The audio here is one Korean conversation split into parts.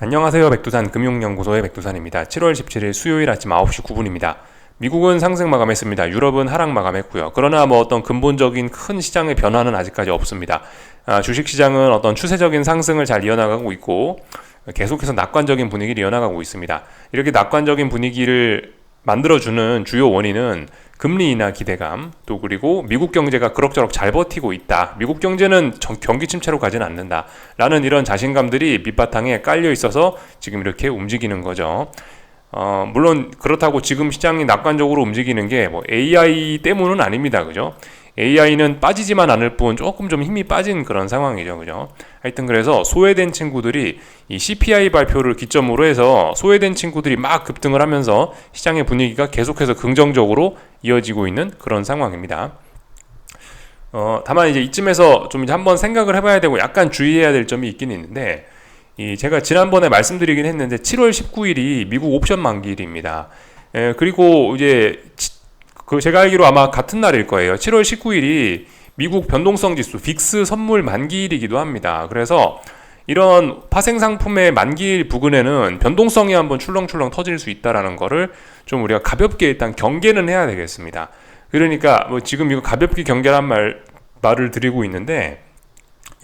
안녕하세요. 백두산 금융연구소의 백두산입니다. 7월 17일 수요일 아침 9시 9분입니다. 미국은 상승 마감했습니다. 유럽은 하락 마감했고요. 그러나 어떤 근본적인 큰 시장의 변화는 아직까지 없습니다. 주식시장은 어떤 추세적인 상승을 잘 이어나가고 있고 계속해서 낙관적인 분위기를 이어나가고 있습니다. 이렇게 낙관적인 분위기를 만들어주는 주요 원인은 금리 인하 기대감, 또 그리고 미국 경제가 그럭저럭 잘 버티고 있다. 미국 경제는 경기 침체로 가지는 않는다. 라는 이런 자신감들이 밑바탕에 깔려 있어서 지금 이렇게 움직이는 거죠. 물론 그렇다고 지금 시장이 낙관적으로 움직이는 게 AI 때문은 아닙니다. 그죠? AI는 빠지지만 않을 뿐 조금 좀 힘이 빠진 그런 상황이죠. 그죠? 하여튼 그래서 소외된 친구들이 이 CPI 발표를 기점으로 해서 소외된 친구들이 막 급등을 하면서 시장의 분위기가 계속해서 긍정적으로 이어지고 있는 그런 상황입니다. 다만 이제 이쯤에서 좀 이제 한번 생각을 해봐야 되고 약간 주의해야 될 점이 있긴 있는데, 제가 지난번에 말씀드리긴 했는데 7월 19일이 미국 옵션 만기일입니다. 그리고 이제 제가 알기로 아마 같은 날일 거예요. 7월 19일이 미국 변동성 지수 빅스 선물 만기일이기도 합니다. 그래서 이런 파생 상품의 만기일 부근에는 변동성이 한번 출렁출렁 터질 수 있다라는 거를 좀 우리가 가볍게 일단 경계는 해야 되겠습니다. 그러니까 지금 이거 가볍게 경계란 말을 드리고 있는데,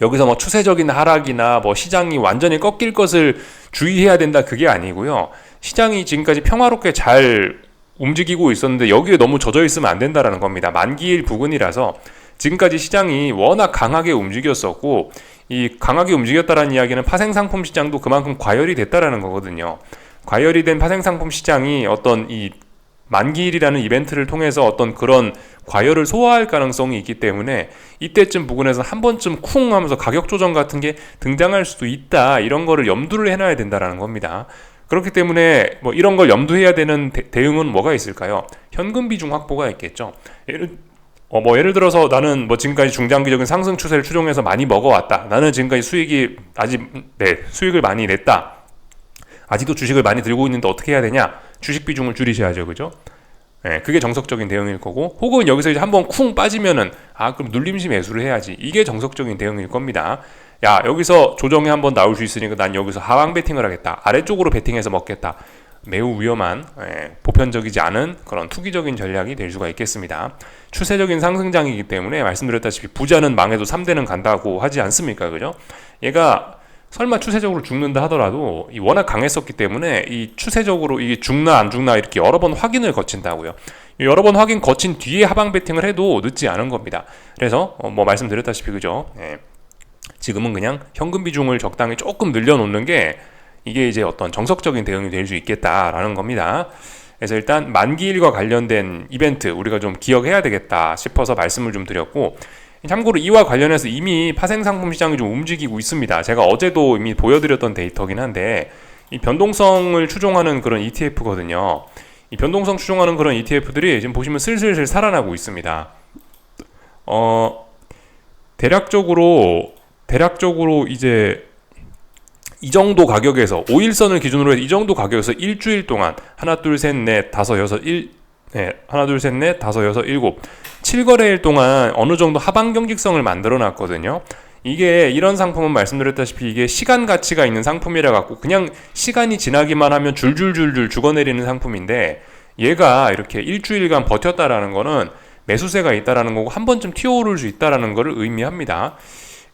여기서 추세적인 하락이나 시장이 완전히 꺾일 것을 주의해야 된다, 그게 아니고요. 시장이 지금까지 평화롭게 잘 움직이고 있었는데 여기에 너무 젖어 있으면 안 된다라는 겁니다. 만기일 부근이라서 지금까지 시장이 워낙 강하게 움직였었고, 이 강하게 움직였다라는 이야기는 파생상품 시장도 그만큼 과열이 됐다라는 거거든요. 과열이 된 파생상품 시장이 어떤 이 만기일이라는 이벤트를 통해서 어떤 그런 과열을 소화할 가능성이 있기 때문에 이때쯤 부근에서 한 번쯤 쿵 하면서 가격 조정 같은 게 등장할 수도 있다, 이런 거를 염두를 해놔야 된다라는 겁니다. 그렇기 때문에 이런 걸 염두해야 되는 대응은 뭐가 있을까요? 현금 비중 확보가 있겠죠. 예를 들어서 나는 지금까지 중장기적인 상승 추세를 추종해서 많이 먹어왔다. 나는 지금까지 수익을 많이 냈다. 아직도 주식을 많이 들고 있는데 어떻게 해야 되냐? 주식 비중을 줄이셔야죠. 그죠? 그게 정석적인 대응일 거고, 혹은 여기서 이제 한번 쿵 빠지면은 그럼 눌림시 매수를 해야지. 이게 정석적인 대응일 겁니다. 여기서 조정이 한번 나올 수 있으니까 난 여기서 하방 베팅을 하겠다. 아래쪽으로 베팅해서 먹겠다. 매우 위험한, 보편적이지 않은 그런 투기적인 전략이 될 수가 있겠습니다. 추세적인 상승장이기 때문에 말씀드렸다시피 부자는 망해도 3대는 간다고 하지 않습니까? 그죠? 얘가 설마 추세적으로 죽는다 하더라도 워낙 강했었기 때문에 이 추세적으로 이게 죽나 안 죽나 이렇게 여러 번 확인을 거친다고요. 여러 번 확인 거친 뒤에 하방 베팅을 해도 늦지 않은 겁니다. 그래서 말씀드렸다시피 그죠? 지금은 그냥 현금 비중을 적당히 조금 늘려놓는 게 이게 이제 어떤 정석적인 대응이 될 수 있겠다라는 겁니다. 그래서 일단 만기일과 관련된 이벤트 우리가 좀 기억해야 되겠다 싶어서 말씀을 좀 드렸고, 참고로 이와 관련해서 이미 파생상품 시장이 좀 움직이고 있습니다. 제가 어제도 이미 보여드렸던 데이터긴 한데, 이 변동성을 추종하는 그런 ETF거든요. 이 변동성 추종하는 그런 ETF들이 지금 보시면 슬슬 살아나고 있습니다. 대략적으로 이제 이 정도 가격에서 5일선을 기준으로 해서 이 정도 가격에서 일주일 동안 하나 둘 셋 넷 다섯 여섯 하나 둘 셋 넷 다섯 여섯 일곱 7거래일 동안 어느 정도 하방 경직성을 만들어 놨거든요. 이게 이런 상품은 말씀드렸다시피 이게 시간 가치가 있는 상품이라 갖고 그냥 시간이 지나기만 하면 줄줄줄줄 죽어내리는 상품인데, 얘가 이렇게 일주일간 버텼다라는 거는 매수세가 있다라는 거고 한 번쯤 튀어오를 수 있다라는 거를 의미합니다.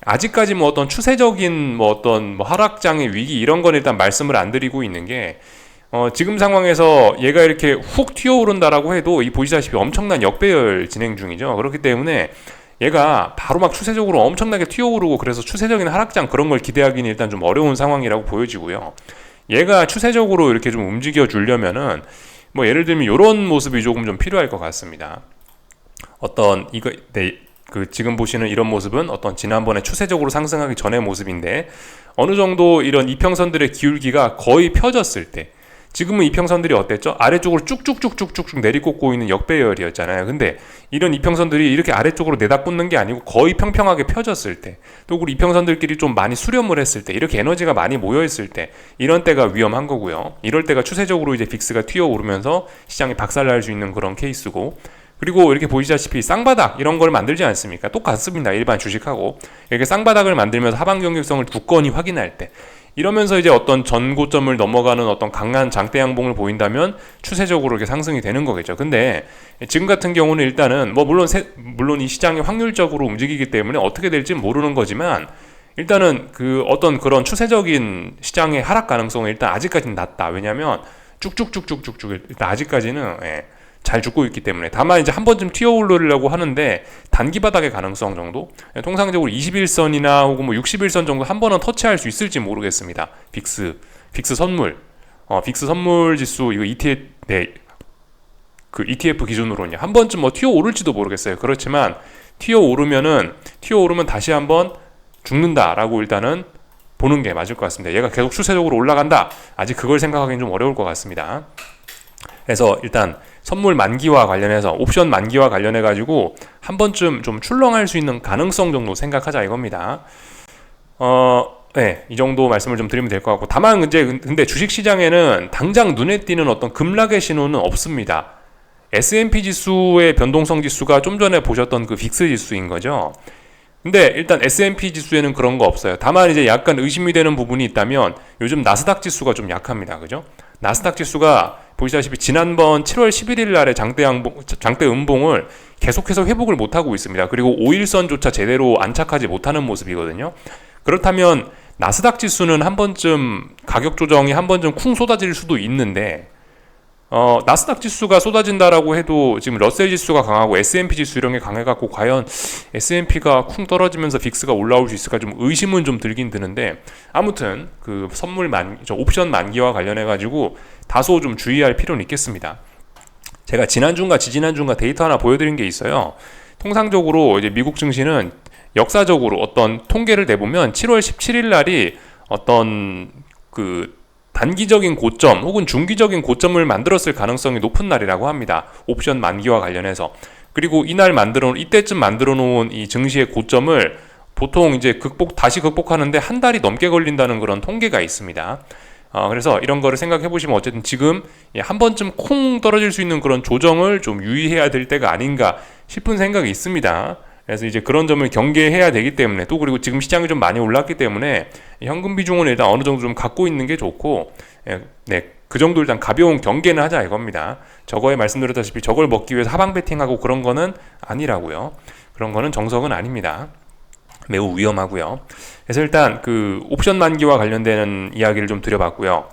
아직까지 어떤 추세적인 어떤 하락장의 위기 이런 건 일단 말씀을 안 드리고 있는 게, 지금 상황에서 얘가 이렇게 훅 튀어오른다라고 해도 이 보시다시피 엄청난 역배열 진행 중이죠. 그렇기 때문에 얘가 바로 막 추세적으로 엄청나게 튀어오르고 그래서 추세적인 하락장 그런 걸 기대하기는 일단 좀 어려운 상황이라고 보여지고요. 얘가 추세적으로 이렇게 좀 움직여 주려면은 예를 들면 이런 모습이 조금 좀 필요할 것 같습니다. 지금 보시는 이런 모습은 어떤 지난번에 추세적으로 상승하기 전의 모습인데, 어느 정도 이런 이평선들의 기울기가 거의 펴졌을 때, 지금은 이평선들이 어땠죠? 아래쪽으로 쭉쭉쭉쭉쭉 내리꽂고 있는 역배열이었잖아요. 근데 이런 이평선들이 이렇게 아래쪽으로 내다꽂는 게 아니고 거의 평평하게 펴졌을 때, 또 우리 이평선들끼리 좀 많이 수렴을 했을 때, 이렇게 에너지가 많이 모여있을 때, 이런 때가 위험한 거고요. 이럴 때가 추세적으로 이제 빅스가 튀어오르면서 시장이 박살날 수 있는 그런 케이스고, 그리고 이렇게 보시다시피 쌍바닥 이런 걸 만들지 않습니까? 똑같습니다. 일반 주식하고 이렇게 쌍바닥을 만들면서 하방 경직성을 두건이 확인할 때, 이러면서 이제 어떤 전고점을 넘어가는 어떤 강한 장대 양봉을 보인다면 추세적으로 이렇게 상승이 되는 거겠죠. 근데 지금 같은 경우는 일단은 뭐 물론 이 시장이 확률적으로 움직이기 때문에 어떻게 될지 모르는 거지만 일단은 그 어떤 그런 추세적인 시장의 하락 가능성은 일단 아직까지는 낮다. 왜냐하면 쭉쭉쭉쭉쭉쭉 일단 아직까지는 잘 죽고 있기 때문에. 다만 이제 한 번쯤 튀어 오르려고 하는데 단기 바닥의 가능성 정도, 통상적으로 21선이나 혹은 뭐 61선 정도 한 번은 터치할 수 있을지 모르겠습니다. 빅스 선물, 빅스 선물 지수 이거 ETF 기준으로는요 한 번쯤 뭐 튀어 오를지도 모르겠어요. 그렇지만 튀어 오르면 다시 한번 죽는다라고 일단은 보는 게 맞을 것 같습니다. 얘가 계속 추세적으로 올라간다, 아직 그걸 생각하기는 좀 어려울 것 같습니다. 그래서 일단 선물 만기와 관련해서, 옵션 만기와 관련해 가지고 한 번쯤 좀 출렁할 수 있는 가능성 정도 생각하자 이겁니다. 이 정도 말씀을 좀 드리면 될 것 같고, 다만 근데 주식 시장에는 당장 눈에 띄는 어떤 급락의 신호는 없습니다. S&P 지수의 변동성 지수가 좀 전에 보셨던 그 빅스 지수인 거죠. 근데 일단 S&P 지수에는 그런 거 없어요. 다만 이제 약간 의심이 되는 부분이 있다면 요즘 나스닥 지수가 좀 약합니다. 그죠? 나스닥 지수가 보시다시피 지난번 7월 11일 날에 장대 음봉을 계속해서 회복을 못하고 있습니다. 그리고 5일선조차 제대로 안착하지 못하는 모습이거든요. 그렇다면 나스닥 지수는 한 번쯤 가격 조정이 한 번쯤 쿵 쏟아질 수도 있는데, 나스닥 지수가 쏟아진다라고 해도 지금 러셀 지수가 강하고 S&P 지수 이런 게 강해갖고 과연 S&P가 쿵 떨어지면서 빅스가 올라올 수 있을까 좀 의심은 좀 들긴 드는데, 아무튼 그 옵션 만기와 관련해가지고 다소 좀 주의할 필요는 있겠습니다. 제가 지난주인가 지지난주인가 데이터 하나 보여드린 게 있어요. 통상적으로 이제 미국 증시는 역사적으로 어떤 통계를 내보면 7월 17일 날이 어떤 그 단기적인 고점 혹은 중기적인 고점을 만들었을 가능성이 높은 날이라고 합니다. 옵션 만기와 관련해서. 그리고 이때쯤 만들어 놓은 이 증시의 고점을 보통 이제 다시 극복하는데 한 달이 넘게 걸린다는 그런 통계가 있습니다. 그래서 이런 거를 생각해 보시면 어쨌든 지금 한 번쯤 콩 떨어질 수 있는 그런 조정을 좀 유의해야 될 때가 아닌가 싶은 생각이 있습니다. 그래서 이제 그런 점을 경계해야 되기 때문에, 또 그리고 지금 시장이 좀 많이 올랐기 때문에 현금 비중은 일단 어느 정도 좀 갖고 있는 게 좋고, 그 정도 일단 가벼운 경계는 하자 이겁니다. 저거에 말씀드렸다시피 저걸 먹기 위해서 하방 베팅하고 그런 거는 아니라고요. 그런 거는 정석은 아닙니다. 매우 위험하고요. 그래서 일단 그 옵션 만기와 관련되는 이야기를 좀 드려봤고요.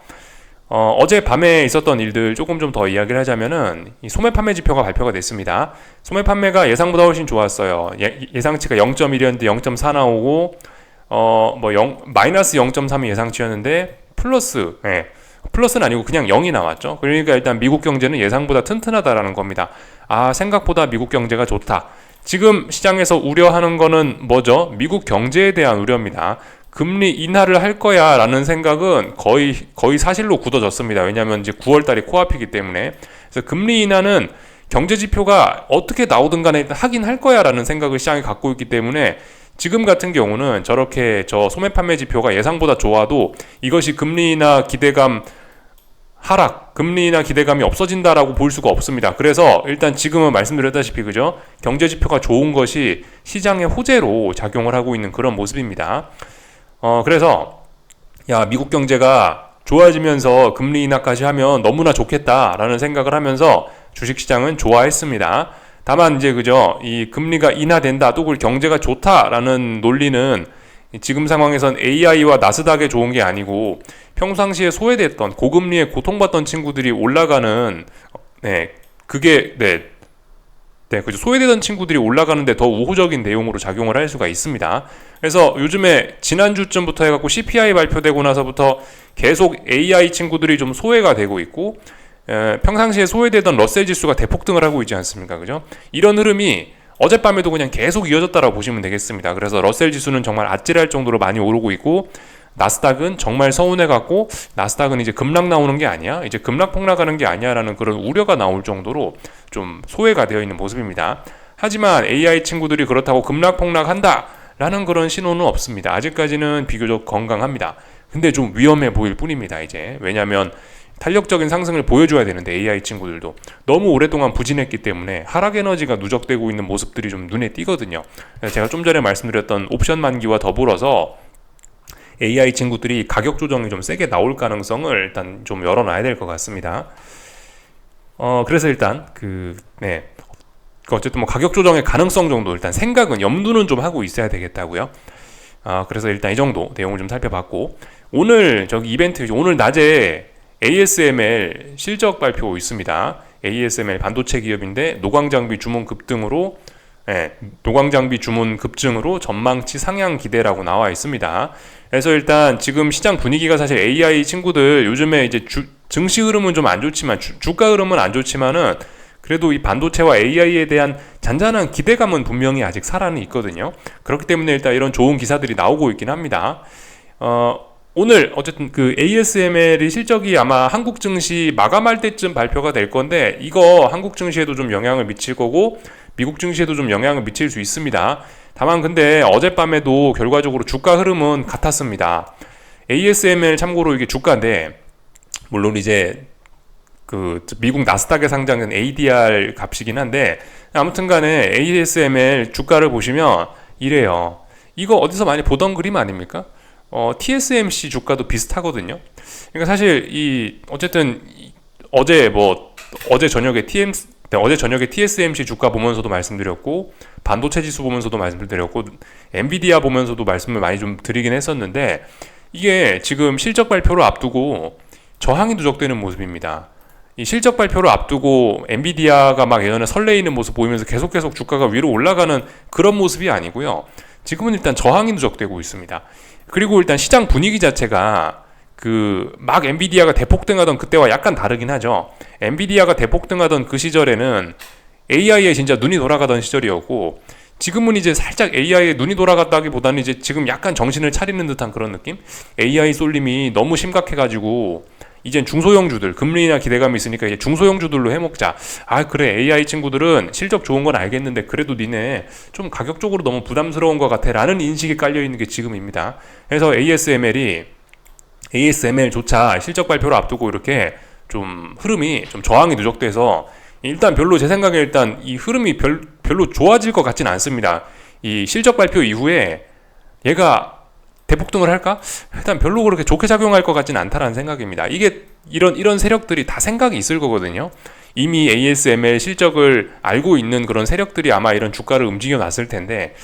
어제 밤에 있었던 일들 조금 좀 더 이야기를 하자면은 이 소매 판매 지표가 발표가 됐습니다. 소매 판매가 예상보다 훨씬 좋았어요. 예상치가 0.1이었는데 0.4 나오고 마이너스 0.3이 예상치였는데 플러스는 아니고 그냥 0이 나왔죠. 그러니까 일단 미국 경제는 예상보다 튼튼하다라는 겁니다. 생각보다 미국 경제가 좋다. 지금 시장에서 우려하는 거는 뭐죠? 미국 경제에 대한 우려입니다. 금리 인하를 할 거야 라는 생각은 거의 사실로 굳어졌습니다. 왜냐하면 이제 9월달이 코앞이기 때문에. 그래서 금리 인하는 경제 지표가 어떻게 나오든 간에 하긴 할 거야 라는 생각을 시장이 갖고 있기 때문에, 지금 같은 경우는 저렇게 소매 판매 지표가 예상보다 좋아도 이것이 금리 인하 기대감 금리 인하 기대감이 없어진다라고 볼 수가 없습니다. 그래서 일단 지금은 말씀드렸다시피 그죠? 경제 지표가 좋은 것이 시장의 호재로 작용을 하고 있는 그런 모습입니다. 그래서 미국 경제가 좋아지면서 금리 인하까지 하면 너무나 좋겠다라는 생각을 하면서 주식시장은 좋아했습니다. 다만 이제 그죠? 이 금리가 인하된다, 또 경제가 좋다라는 논리는 지금 상황에선 AI와 나스닥에 좋은 게 아니고 평상시에 소외됐던 고금리에 고통받던 친구들이 올라가는 그죠. 소외되던 친구들이 올라가는데 더 우호적인 내용으로 작용을 할 수가 있습니다. 그래서 요즘에 지난주쯤부터 해갖고 CPI 발표되고 나서부터 계속 AI 친구들이 좀 소외가 되고 있고, 평상시에 소외되던 러셀 지수가 대폭등을 하고 있지 않습니까? 그죠? 이런 흐름이 어젯밤에도 그냥 계속 이어졌다라고 보시면 되겠습니다. 그래서 러셀 지수는 정말 아찔할 정도로 많이 오르고 있고, 나스닥은 정말 서운해갖고, 나스닥은 이제 급락 나오는 게 아니야? 이제 급락 폭락하는 게 아니야? 라는 그런 우려가 나올 정도로 좀 소외가 되어 있는 모습입니다. 하지만 AI 친구들이 그렇다고 급락 폭락한다 라는 그런 신호는 없습니다. 아직까지는 비교적 건강합니다. 근데 좀 위험해 보일 뿐입니다. 이제 왜냐하면 탄력적인 상승을 보여줘야 되는데 AI 친구들도 너무 오랫동안 부진했기 때문에 하락 에너지가 누적되고 있는 모습들이 좀 눈에 띄거든요. 제가 좀 전에 말씀드렸던 옵션 만기와 더불어서 AI 친구들이 가격 조정이 좀 세게 나올 가능성을 일단 좀 열어놔야 될 것 같습니다. 그래서 일단 어쨌든 뭐 가격 조정의 가능성 정도 일단 생각은 염두는 좀 하고 있어야 되겠다고요. 그래서 일단 이 정도 내용을 좀 살펴봤고, 오늘 이벤트 오늘 낮에 ASML 실적 발표 있습니다. ASML 반도체 기업인데 노광장비 주문 급등으로 노광장비 주문 급증으로 전망치 상향 기대라고 나와 있습니다. 그래서 일단 지금 시장 분위기가 사실 AI 친구들 요즘에 이제 증시 흐름은 좀 안 좋지만 주가 흐름은 안 좋지만은 그래도 이 반도체와 AI에 대한 잔잔한 기대감은 분명히 아직 살아는 있거든요. 그렇기 때문에 일단 이런 좋은 기사들이 나오고 있긴 합니다. 오늘 어쨌든 그 ASML의 실적이 아마 한국 증시 마감할 때쯤 발표가 될 건데, 이거 한국 증시에도 좀 영향을 미칠 거고 미국 증시에도 좀 영향을 미칠 수 있습니다. 다만 근데 어젯밤에도 결과적으로 주가 흐름은 같았습니다. ASML 참고로 이게 주가인데, 물론 이제 그 미국 나스닥에 상장된 ADR 값이긴 한데, 아무튼 간에 ASML 주가를 보시면 이래요. 이거 어디서 많이 보던 그림 아닙니까? TSMC 주가도 비슷하거든요. 그러니까 사실 어쨌든 어제 저녁에 TSMC 주가 보면서도 말씀드렸고, 반도체 지수 보면서도 말씀드렸고, 엔비디아 보면서도 말씀을 많이 좀 드리긴 했었는데, 이게 지금 실적 발표를 앞두고 저항이 누적되는 모습입니다. 이 실적 발표를 앞두고 엔비디아가 막 예전에 설레이는 모습 보이면서 계속 주가가 위로 올라가는 그런 모습이 아니고요. 지금은 일단 저항이 누적되고 있습니다. 그리고 일단 시장 분위기 자체가 막 엔비디아가 대폭등하던 그때와 약간 다르긴 하죠. 엔비디아가 대폭등하던 그 시절에는 AI에 진짜 눈이 돌아가던 시절이었고, 지금은 이제 살짝 AI에 눈이 돌아갔다기보다는 이제 지금 약간 정신을 차리는 듯한 그런 느낌? AI 쏠림이 너무 심각해가지고 이젠 중소형주들, 금리나 기대감이 있으니까 이제 중소형주들로 해먹자. 그래, AI 친구들은 실적 좋은 건 알겠는데 그래도 니네 좀 가격적으로 너무 부담스러운 것 같아 라는 인식이 깔려있는 게 지금입니다. 그래서 ASML조차 실적 발표를 앞두고 이렇게 좀 흐름이 좀 저항이 누적돼서 일단 별로 제 생각에 일단 이 흐름이 별로 좋아질 것 같진 않습니다. 이 실적 발표 이후에 얘가 대폭등을 할까? 일단 별로 그렇게 좋게 작용할 것 같진 않다라는 생각입니다. 이게 이런 세력들이 다 생각이 있을 거거든요. 이미 ASML 실적을 알고 있는 그런 세력들이 아마 이런 주가를 움직여 놨을 텐데,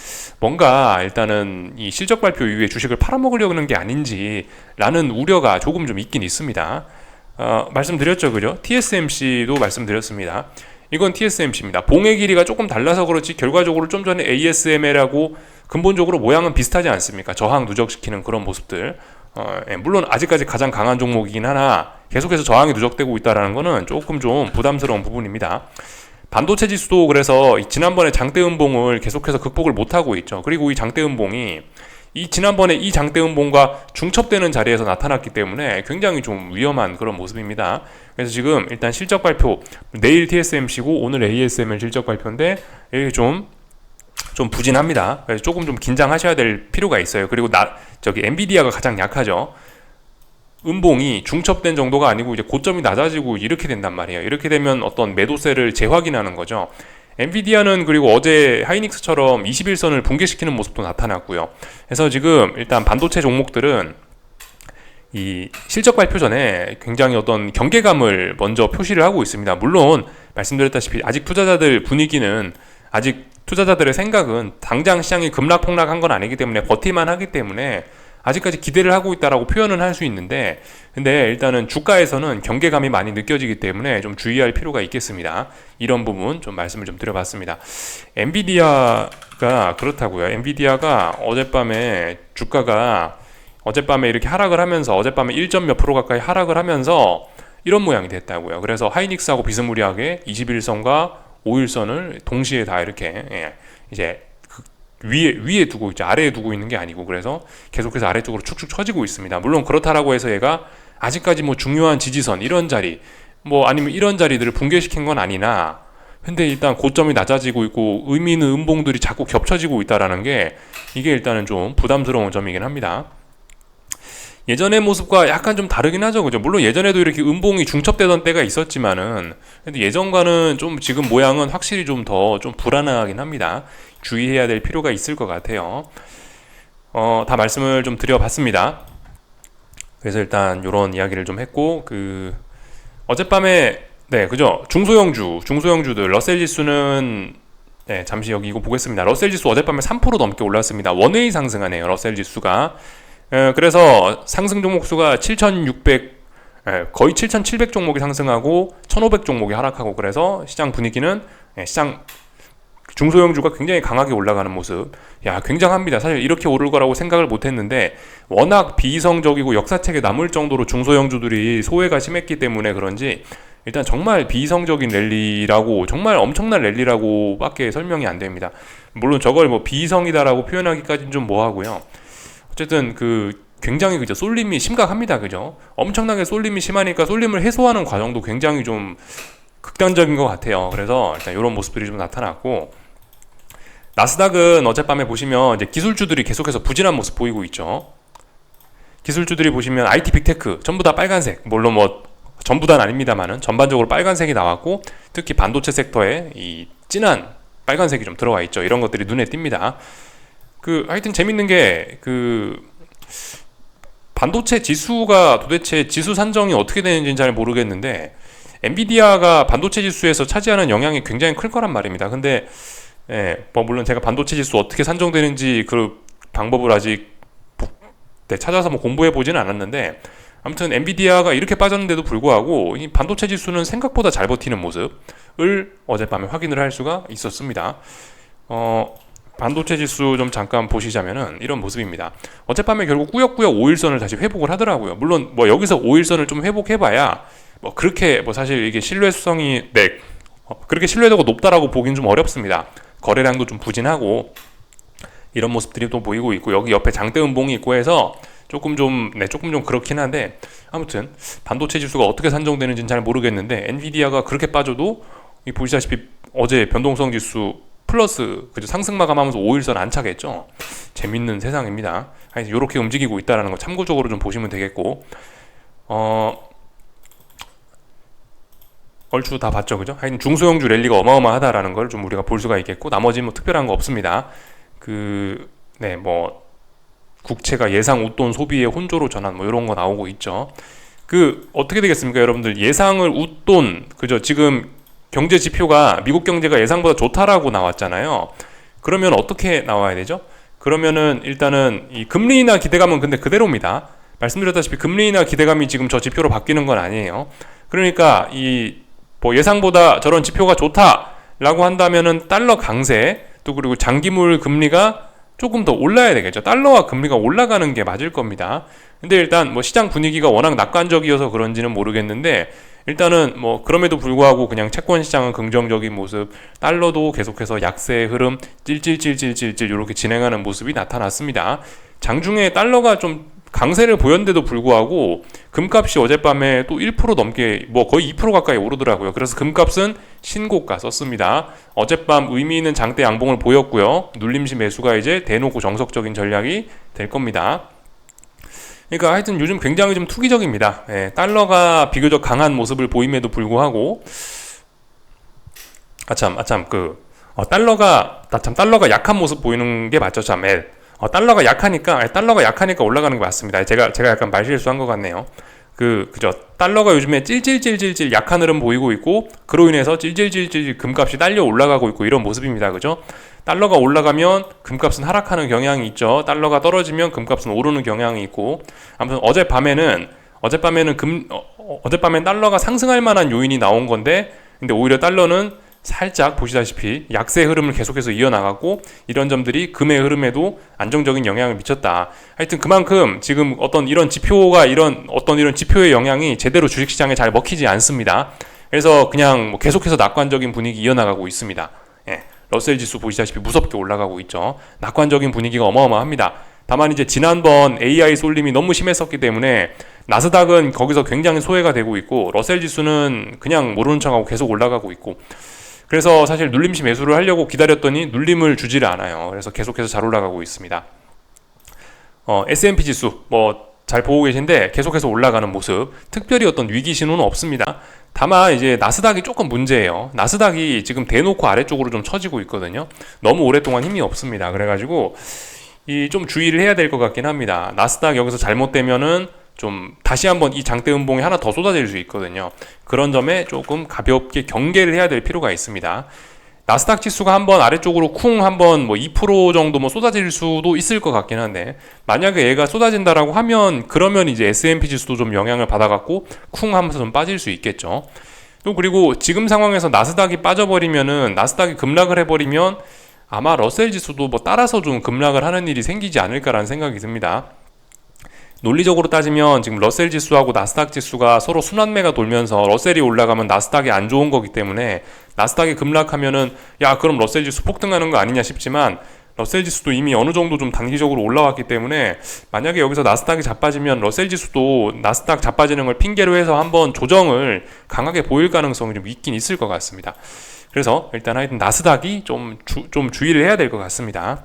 뭔가 일단은 이 실적 발표 이후에 주식을 팔아먹으려는 게 아닌지라는 우려가 조금 좀 있긴 있습니다. 말씀드렸죠, 그죠? TSMC도 말씀드렸습니다. 이건 TSMC입니다. 봉의 길이가 조금 달라서 그렇지 결과적으로 좀 전에 ASML하고 근본적으로 모양은 비슷하지 않습니까? 저항 누적시키는 그런 모습들. 물론 아직까지 가장 강한 종목이긴 하나 계속해서 저항이 누적되고 있다는 것은 조금 좀 부담스러운 부분입니다. 반도체 지수도 그래서 지난번에 장대음봉을 계속해서 극복을 못하고 있죠. 그리고 이 장대음봉이 지난번에 이 장대음봉과 중첩되는 자리에서 나타났기 때문에 굉장히 좀 위험한 그런 모습입니다. 그래서 지금 일단 실적 발표, 내일 TSMC고 오늘 ASML 실적 발표인데 이게 좀 부진합니다. 그래서 조금 좀 긴장하셔야 될 필요가 있어요. 그리고 엔비디아가 가장 약하죠. 음봉이 중첩된 정도가 아니고 이제 고점이 낮아지고 이렇게 된단 말이에요. 이렇게 되면 어떤 매도세를 재확인하는 거죠. 엔비디아는 그리고 어제 하이닉스처럼 21선을 붕괴시키는 모습도 나타났고요. 그래서 지금 일단 반도체 종목들은 이 실적 발표 전에 굉장히 어떤 경계감을 먼저 표시를 하고 있습니다. 물론 말씀드렸다시피 아직 투자자들의 생각은 당장 시장이 급락폭락한 건 아니기 때문에 버티만 하기 때문에 아직까지 기대를 하고 있다라고 표현은 할 수 있는데, 근데 일단은 주가에서는 경계감이 많이 느껴지기 때문에 좀 주의할 필요가 있겠습니다. 이런 부분 좀 말씀을 좀 드려봤습니다. 엔비디아가 그렇다고요. 엔비디아가 어젯밤에 이렇게 하락을 하면서 어젯밤에 1점 몇 프로 가까이 하락을 하면서 이런 모양이 됐다고요. 그래서 하이닉스하고 비스무리하게 21선과 5일선을 동시에 다 이렇게 이제 위에 두고 있죠. 아래에 두고 있는 게 아니고, 그래서 계속해서 아래쪽으로 축축 처지고 있습니다. 물론 그렇다라고 해서 얘가 아직까지 뭐 중요한 지지선 이런 자리 아니면 이런 자리들을 붕괴시킨 건 아니나, 근데 일단 고점이 낮아지고 있고 의미 있는 음봉들이 자꾸 겹쳐지고 있다라는 게 이게 일단은 좀 부담스러운 점이긴 합니다. 예전의 모습과 약간 좀 다르긴 하죠, 그죠? 물론 예전에도 이렇게 음봉이 중첩되던 때가 있었지만은, 근데 예전과는 좀 지금 모양은 확실히 좀 더 좀 불안하긴 합니다. 주의해야 될 필요가 있을 것 같아요. 다 말씀을 좀 드려봤습니다. 그래서 일단 이런 이야기를 좀 했고, 어젯밤에 그죠? 중소형주들 러셀 지수는 잠시 여기 이거 보겠습니다. 러셀 지수 어젯밤에 3% 넘게 올랐습니다. 원웨이 상승하네요. 러셀 지수가. 그래서 상승 종목 수가 7,600 거의 7,700 종목이 상승하고 1,500 종목이 하락하고, 그래서 시장 분위기는 시장 중소형주가 굉장히 강하게 올라가는 모습. 굉장합니다. 사실 이렇게 오를 거라고 생각을 못 했는데, 워낙 비이성적이고 역사책에 남을 정도로 중소형주들이 소외가 심했기 때문에 그런지 일단 정말 비이성적인 랠리라고, 정말 엄청난 랠리라고 밖에 설명이 안 됩니다. 물론 저걸 뭐 비이성이다라고 표현하기까지는 좀 뭐하고요. 어쨌든 굉장히 그죠, 쏠림이 심각합니다. 그죠? 엄청나게 쏠림이 심하니까 쏠림을 해소하는 과정도 굉장히 좀 극단적인 것 같아요. 그래서 일단 이런 모습들이 좀 나타났고, 나스닥은 어젯밤에 보시면 이제 기술주들이 계속해서 부진한 모습 보이고 있죠. 기술주들이 보시면 IT 빅테크 전부 다 빨간색, 물론 뭐 전부 다는 아닙니다만은 전반적으로 빨간색이 나왔고, 특히 반도체 섹터에 이 진한 빨간색이 좀 들어가 있죠. 이런 것들이 눈에 띕니다. 하여튼 재밌는 게 반도체 지수가 도대체 지수 산정이 어떻게 되는지는 잘 모르겠는데, 엔비디아가 반도체 지수에서 차지하는 영향이 굉장히 클 거란 말입니다. 근데 뭐 물론 제가 반도체 지수 어떻게 산정되는지 그 방법을 아직 찾아서 뭐 공부해 보지는 않았는데, 아무튼 엔비디아가 이렇게 빠졌는데도 불구하고 이 반도체 지수는 생각보다 잘 버티는 모습을 어젯밤에 확인을 할 수가 있었습니다. 반도체 지수 좀 잠깐 보시자면은 이런 모습입니다. 어젯밤에 결국 꾸역꾸역 5일선을 다시 회복을 하더라고요. 물론 뭐 여기서 5일선을 좀 회복해봐야 뭐 그렇게 뭐 사실 이게 신뢰성이 그렇게 신뢰도가 높다라고 보기는 좀 어렵습니다. 거래량도 좀 부진하고 이런 모습들이 또 보이고 있고, 여기 옆에 장대 음봉이 있고 해서 조금 좀 그렇긴 한데, 아무튼 반도체 지수가 어떻게 산정되는지는 잘 모르겠는데, 엔비디아가 그렇게 빠져도 보시다시피 어제 변동성 지수 플러스 상승 마감하면서 5일선 안착했죠. 재밌는 세상입니다. 하여튼 이렇게 움직이고 있다는 거 참고적으로 좀 보시면 되겠고, 얼추 다 봤죠, 그죠? 하여튼 중소형주 랠리가 어마어마하다라는 걸 좀 우리가 볼 수가 있겠고, 나머지 뭐 특별한 거 없습니다. 뭐 국채가 예상 웃돈 소비의 혼조로 전환 뭐 이런 거 나오고 있죠. 어떻게 되겠습니까, 여러분들? 예상을 웃돈, 그죠? 지금 경제 지표가 미국 경제가 예상보다 좋다라고 나왔잖아요. 그러면 어떻게 나와야 되죠? 그러면은 일단은 이 금리 인하 기대감은 근데 그대로입니다. 말씀드렸다시피 금리 인하 기대감이 지금 저 지표로 바뀌는 건 아니에요. 그러니까 뭐 예상보다 저런 지표가 좋다라고 한다면은 달러 강세, 또 그리고 장기물 금리가 조금 더 올라야 되겠죠. 달러와 금리가 올라가는 게 맞을 겁니다. 근데 일단 뭐 시장 분위기가 워낙 낙관적이어서 그런지는 모르겠는데, 일단은 뭐 그럼에도 불구하고 그냥 채권 시장은 긍정적인 모습, 달러도 계속해서 약세 흐름 찔찔찔찔찔찔 이렇게 진행하는 모습이 나타났습니다. 장중에 달러가 좀 강세를 보였는데도 불구하고 금값이 어젯밤에 또 1% 넘게, 뭐 거의 2% 가까이 오르더라고요. 그래서 금값은 신고가 썼습니다. 어젯밤 의미 있는 장대 양봉을 보였고요. 눌림시 매수가 이제 대놓고 정석적인 전략이 될 겁니다. 그러니까 하여튼 요즘 굉장히 좀 투기적입니다. 달러가 비교적 강한 모습을 보임에도 불구하고, 달러가 약한 모습 보이는 게 맞죠, 달러가 약하니까 올라가는 게 맞습니다. 제가 약간 말실수한 것 같네요. 그죠? 달러가 요즘에 찔찔찔찔찔 약한 흐름 보이고 있고, 그로 인해서 찔찔찔찔 금값이 딸려 올라가고 있고 이런 모습입니다. 그죠? 달러가 올라가면 금값은 하락하는 경향이 있죠. 달러가 떨어지면 금값은 오르는 경향이 있고, 아무튼 어젯밤에는 달러가 상승할 만한 요인이 나온 건데, 근데 오히려 달러는 살짝 보시다시피 약세 흐름을 계속해서 이어나갔고, 이런 점들이 금의 흐름에도 안정적인 영향을 미쳤다. 하여튼 그만큼 지금 이런 지표의 영향이 제대로 주식시장에 잘 먹히지 않습니다. 그래서 그냥 뭐 계속해서 낙관적인 분위기 이어나가고 있습니다. 러셀 지수 보시다시피 무섭게 올라가고 있죠. 낙관적인 분위기가 어마어마합니다. 다만 이제 지난번 AI 쏠림이 너무 심했었기 때문에 나스닥은 거기서 굉장히 소외가 되고 있고, 러셀 지수는 그냥 모르는 척하고 계속 올라가고 있고, 그래서 사실 눌림시 매수를 하려고 기다렸더니 눌림을 주지를 않아요. 그래서 계속해서 잘 올라가고 있습니다. S&P 지수 뭐 잘 보고 계신데 계속해서 올라가는 모습, 특별히 어떤 위기 신호는 없습니다. 다만 이제 나스닥이 조금 문제예요. 나스닥이 지금 대놓고 아래쪽으로 좀 처지고 있거든요. 너무 오랫동안 힘이 없습니다. 그래가지고 이 좀 주의를 해야 될 것 같긴 합니다. 나스닥 여기서 잘못되면은 좀 다시 한번 이 장대 음봉이 하나 더 쏟아질 수 있거든요. 그런 점에 조금 가볍게 경계를 해야 될 필요가 있습니다. 나스닥 지수가 한번 아래쪽으로 쿵 한번 뭐 2% 정도 뭐 쏟아질 수도 있을 것 같긴 한데, 만약에 얘가 쏟아진다라고 하면 그러면 이제 S&P 지수도 좀 영향을 받아갖고 쿵 하면서 좀 빠질 수 있겠죠. 또 그리고 지금 상황에서 나스닥이 빠져버리면은, 나스닥이 급락을 해버리면 아마 러셀 지수도 뭐 따라서 좀 급락을 하는 일이 생기지 않을까라는 생각이 듭니다. 논리적으로 따지면 지금 러셀 지수하고 나스닥 지수가 서로 순환매가 돌면서 러셀이 올라가면 나스닥이 안 좋은 거기 때문에, 나스닥이 급락하면은 야 그럼 러셀 지수 폭등하는 거 아니냐 싶지만, 러셀 지수도 이미 어느 정도 좀 단기적으로 올라왔기 때문에 만약에 여기서 나스닥이 자빠지면 러셀 지수도 나스닥 자빠지는 걸 핑계로 해서 한번 조정을 강하게 보일 가능성이 좀 있긴 있을 것 같습니다. 그래서 일단 하여튼 나스닥이 좀 주의를 해야 될 것 같습니다.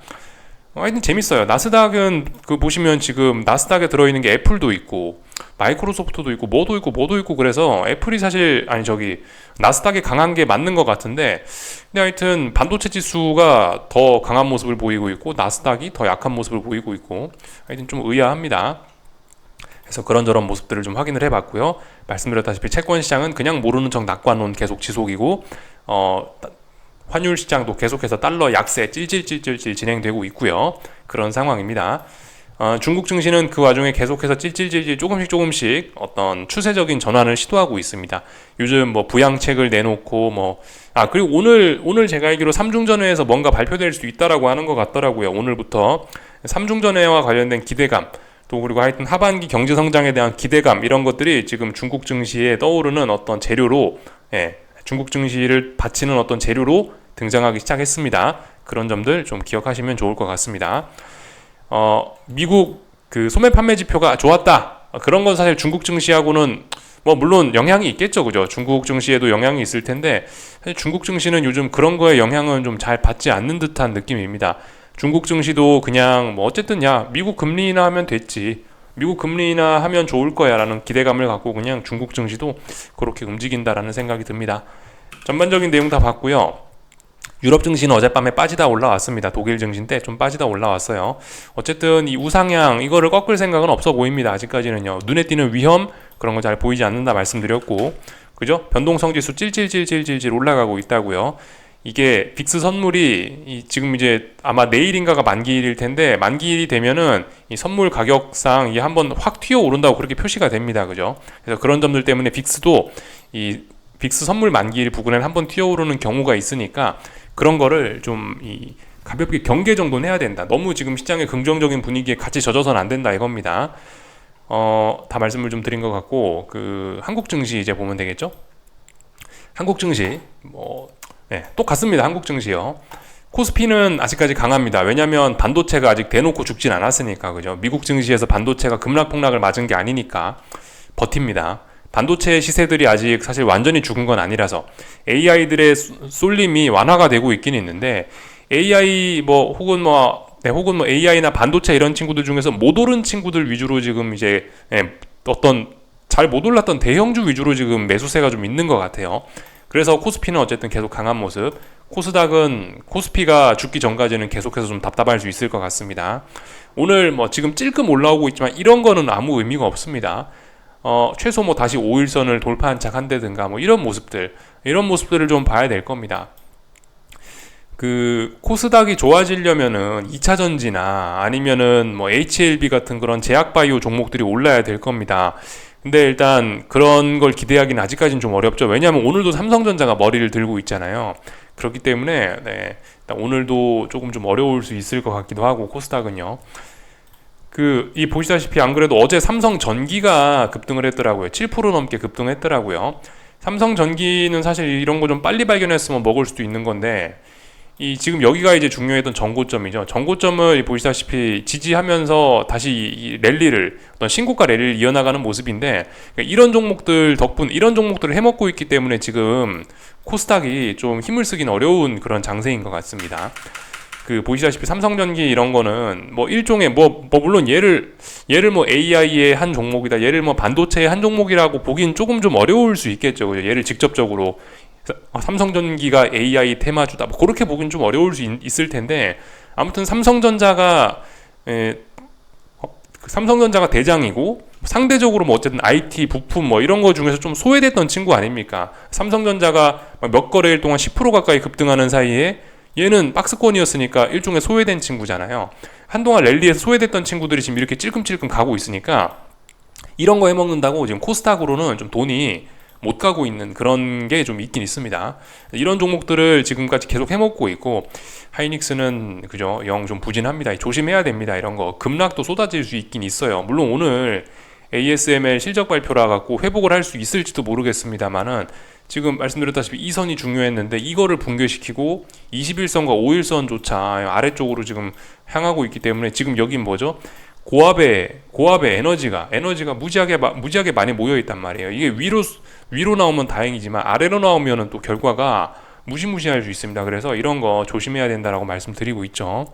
하여튼 재밌어요. 나스닥은 그 보시면 지금 나스닥에 들어있는 게 애플도 있고 마이크로소프트도 있고 뭐도 있고 그래서 애플이 사실 나스닥이 강한 게 맞는 것 같은데, 근데 하여튼 반도체 지수가 더 강한 모습을 보이고 있고 나스닥이 더 약한 모습을 보이고 있고, 하여튼 좀 의아합니다. 그래서 그런저런 모습들을 좀 확인을 해봤고요. 말씀드렸다시피 채권 시장은 그냥 모르는 척 낙관론 계속 지속이고, 환율 시장도 계속해서 달러 약세 찔찔찔찔 진행되고 있고요. 그런 상황입니다. 중국 증시는 그 와중에 계속해서 찔찔찔찔 조금씩 어떤 추세적인 전환을 시도하고 있습니다. 요즘 뭐 부양책을 내놓고 그리고 오늘 제가 알기로 삼중전회에서 뭔가 발표될 수 있다라고 하는 것 같더라고요. 오늘부터 삼중전회와 관련된 기대감, 또 그리고 하여튼 하반기 경제 성장에 대한 기대감, 이런 것들이 지금 중국 증시에 떠오르는 어떤 재료로, 중국 증시를 받치는 어떤 재료로 등장하기 시작했습니다. 그런 점들 좀 기억하시면 좋을 것 같습니다. 미국 그 소매 판매 지표가 좋았다, 그런 건 사실 중국 증시하고는 뭐 물론 영향이 있겠죠, 그죠? 중국 증시에도 영향이 있을 텐데, 사실 중국 증시는 요즘 그런 거에 영향은 좀 잘 받지 않는 듯한 느낌입니다. 중국 증시도 그냥 뭐 어쨌든 야 미국 금리 인하하면 됐지, 미국 금리 인하하면 좋을 거야 라는 기대감을 갖고 그냥 중국 증시도 그렇게 움직인다라는 생각이 듭니다. 전반적인 내용 다 봤고요. 유럽 증시는 어젯밤에 빠지다 올라왔습니다. 독일 증시 때 좀 빠지다 올라왔어요. 어쨌든 이 우상향 이거를 꺾을 생각은 없어 보입니다. 아직까지는요. 눈에 띄는 위험 그런 거 잘 보이지 않는다 말씀드렸고, 그죠? 변동성 지수 찔찔찔찔찔 올라가고 있다고요. 이게 빅스 선물이 지금 이제 아마 내일인가가 만기일일 텐데, 만기일이 되면은 이 선물 가격상 이게 한번 확 튀어 오른다고 그렇게 표시가 됩니다. 그죠? 그래서 그런 점들 때문에 빅스도 이 빅스 선물 만기일 부근에 한번 튀어오르는 경우가 있으니까 그런 거를 좀 가볍게 경계 정도는 해야 된다. 너무 지금 시장의 긍정적인 분위기에 같이 젖어서는 안 된다 이겁니다. 다 말씀을 좀 드린 것 같고, 그 한국 증시 이제 보면 되겠죠? 한국 증시 똑같습니다. 한국 증시요. 코스피는 아직까지 강합니다. 왜냐하면 반도체가 아직 대놓고 죽진 않았으니까, 그죠? 미국 증시에서 반도체가 급락폭락을 맞은 게 아니니까 버팁니다. 반도체 시세들이 아직 사실 완전히 죽은 건 아니라서 AI들의 쏠림이 완화가 되고 있긴 있는데, AI 혹은 AI나 반도체 이런 친구들 중에서 못 오른 친구들 위주로 지금 이제 어떤 잘 못 올랐던 대형주 위주로 지금 매수세가 좀 있는 것 같아요. 그래서 코스피는 어쨌든 계속 강한 모습, 코스닥은 코스피가 죽기 전까지는 계속해서 좀 답답할 수 있을 것 같습니다. 오늘 지금 찔끔 올라오고 있지만 이런 거는 아무 의미가 없습니다. 최소 다시 5일선을 돌파한 척 한다든가 이런 모습들을 좀 봐야 될 겁니다. 그 코스닥이 좋아지려면은 2차전지나 아니면은 HLB 같은 그런 제약바이오 종목들이 올라야 될 겁니다. 근데 일단 그런 걸 기대하기는 아직까지는 좀 어렵죠. 왜냐하면 오늘도 삼성전자가 머리를 들고 있잖아요. 그렇기 때문에 오늘도 조금 좀 어려울 수 있을 것 같기도 하고, 코스닥은요. 보시다시피 안 그래도 어제 삼성전기가 급등을 했더라고요. 7% 넘게 급등했더라고요. 삼성전기는 사실 이런 거 좀 빨리 발견했으면 먹을 수도 있는 건데, 지금 여기가 이제 중요했던 전고점이죠. 전고점을 보시다시피 지지하면서 다시 이 랠리를, 어떤 신고가 랠리를 이어나가는 모습인데, 그러니까 이런 종목들을 해먹고 있기 때문에 지금 코스닥이 좀 힘을 쓰긴 어려운 그런 장세인 것 같습니다. 보시다시피 삼성전기 이런 거는 일종의 물론 얘를 AI의 한 종목이다, 얘를 반도체의 한 종목이라고 보긴 조금 좀 어려울 수 있겠죠. 그죠? 얘를 직접적으로 삼성전기가 AI 테마주다 그렇게 보긴 좀 어려울 수 있을 텐데, 아무튼 삼성전자가 그 삼성전자가 대장이고 상대적으로 뭐 어쨌든 IT 부품 뭐 이런 거 중에서 좀 소외됐던 친구 아닙니까? 삼성전자가 몇 거래일 동안 10% 가까이 급등하는 사이에 얘는 박스권이었으니까 일종의 소외된 친구잖아요. 한동안 랠리에서 소외됐던 친구들이 지금 이렇게 찔끔찔끔 가고 있으니까 이런 거 해먹는다고 지금 코스닥으로는 좀 돈이 못 가고 있는 그런 게 좀 있긴 있습니다. 이런 종목들을 지금까지 계속 해먹고 있고, 하이닉스는 그죠, 영 좀 부진합니다. 조심해야 됩니다. 이런 거 급락도 쏟아질 수 있긴 있어요. 물론 오늘 ASML 실적 발표라 갖고 회복을 할 수 있을지도 모르겠습니다만은, 지금 말씀드렸다시피 이 선이 중요했는데 이거를 붕괴시키고 21선과 5일선조차 아래쪽으로 지금 향하고 있기 때문에, 지금 여긴 뭐죠? 고압의 에너지가 무지하게 많이 모여 있단 말이에요. 이게 위로 나오면 다행이지만 아래로 나오면은 또 결과가 무시무시할 수 있습니다. 그래서 이런 거 조심해야 된다라고 말씀드리고 있죠.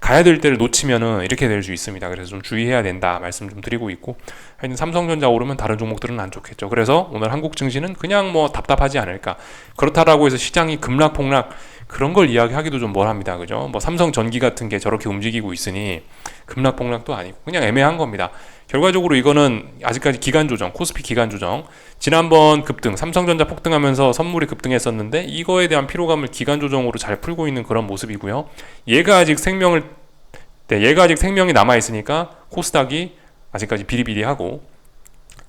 가야 될 때를 놓치면은 이렇게 될 수 있습니다. 그래서 좀 주의해야 된다 말씀 좀 드리고 있고, 하여튼 삼성전자 오르면 다른 종목들은 안 좋겠죠. 그래서 오늘 한국 증시는 그냥 뭐 답답하지 않을까. 그렇다라고 해서 시장이 급락폭락 그런 걸 이야기하기도 좀 뭐합니다. 그죠? 뭐 삼성전기 같은 게 저렇게 움직이고 있으니 급락폭락도 아니고 그냥 애매한 겁니다. 결과적으로 이거는 아직까지 기간 조정, 코스피 기간 조정, 지난번 급등, 삼성전자 폭등하면서 선물이 급등했었는데 이거에 대한 피로감을 기간 조정으로 잘 풀고 있는 그런 모습이고요. 얘가 아직 생명이 남아 있으니까 코스닥이 아직까지 비리비리하고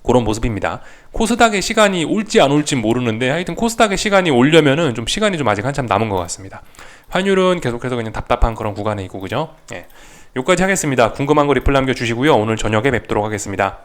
그런 모습입니다. 코스닥의 시간이 올지 안 올지 모르는데, 하여튼 코스닥의 시간이 오려면은 좀 시간이 좀 아직 한참 남은 것 같습니다. 환율은 계속해서 그냥 답답한 그런 구간에 있고, 그죠? 예. 여기까지 하겠습니다. 궁금한 거 리플 남겨주시고요. 오늘 저녁에 뵙도록 하겠습니다.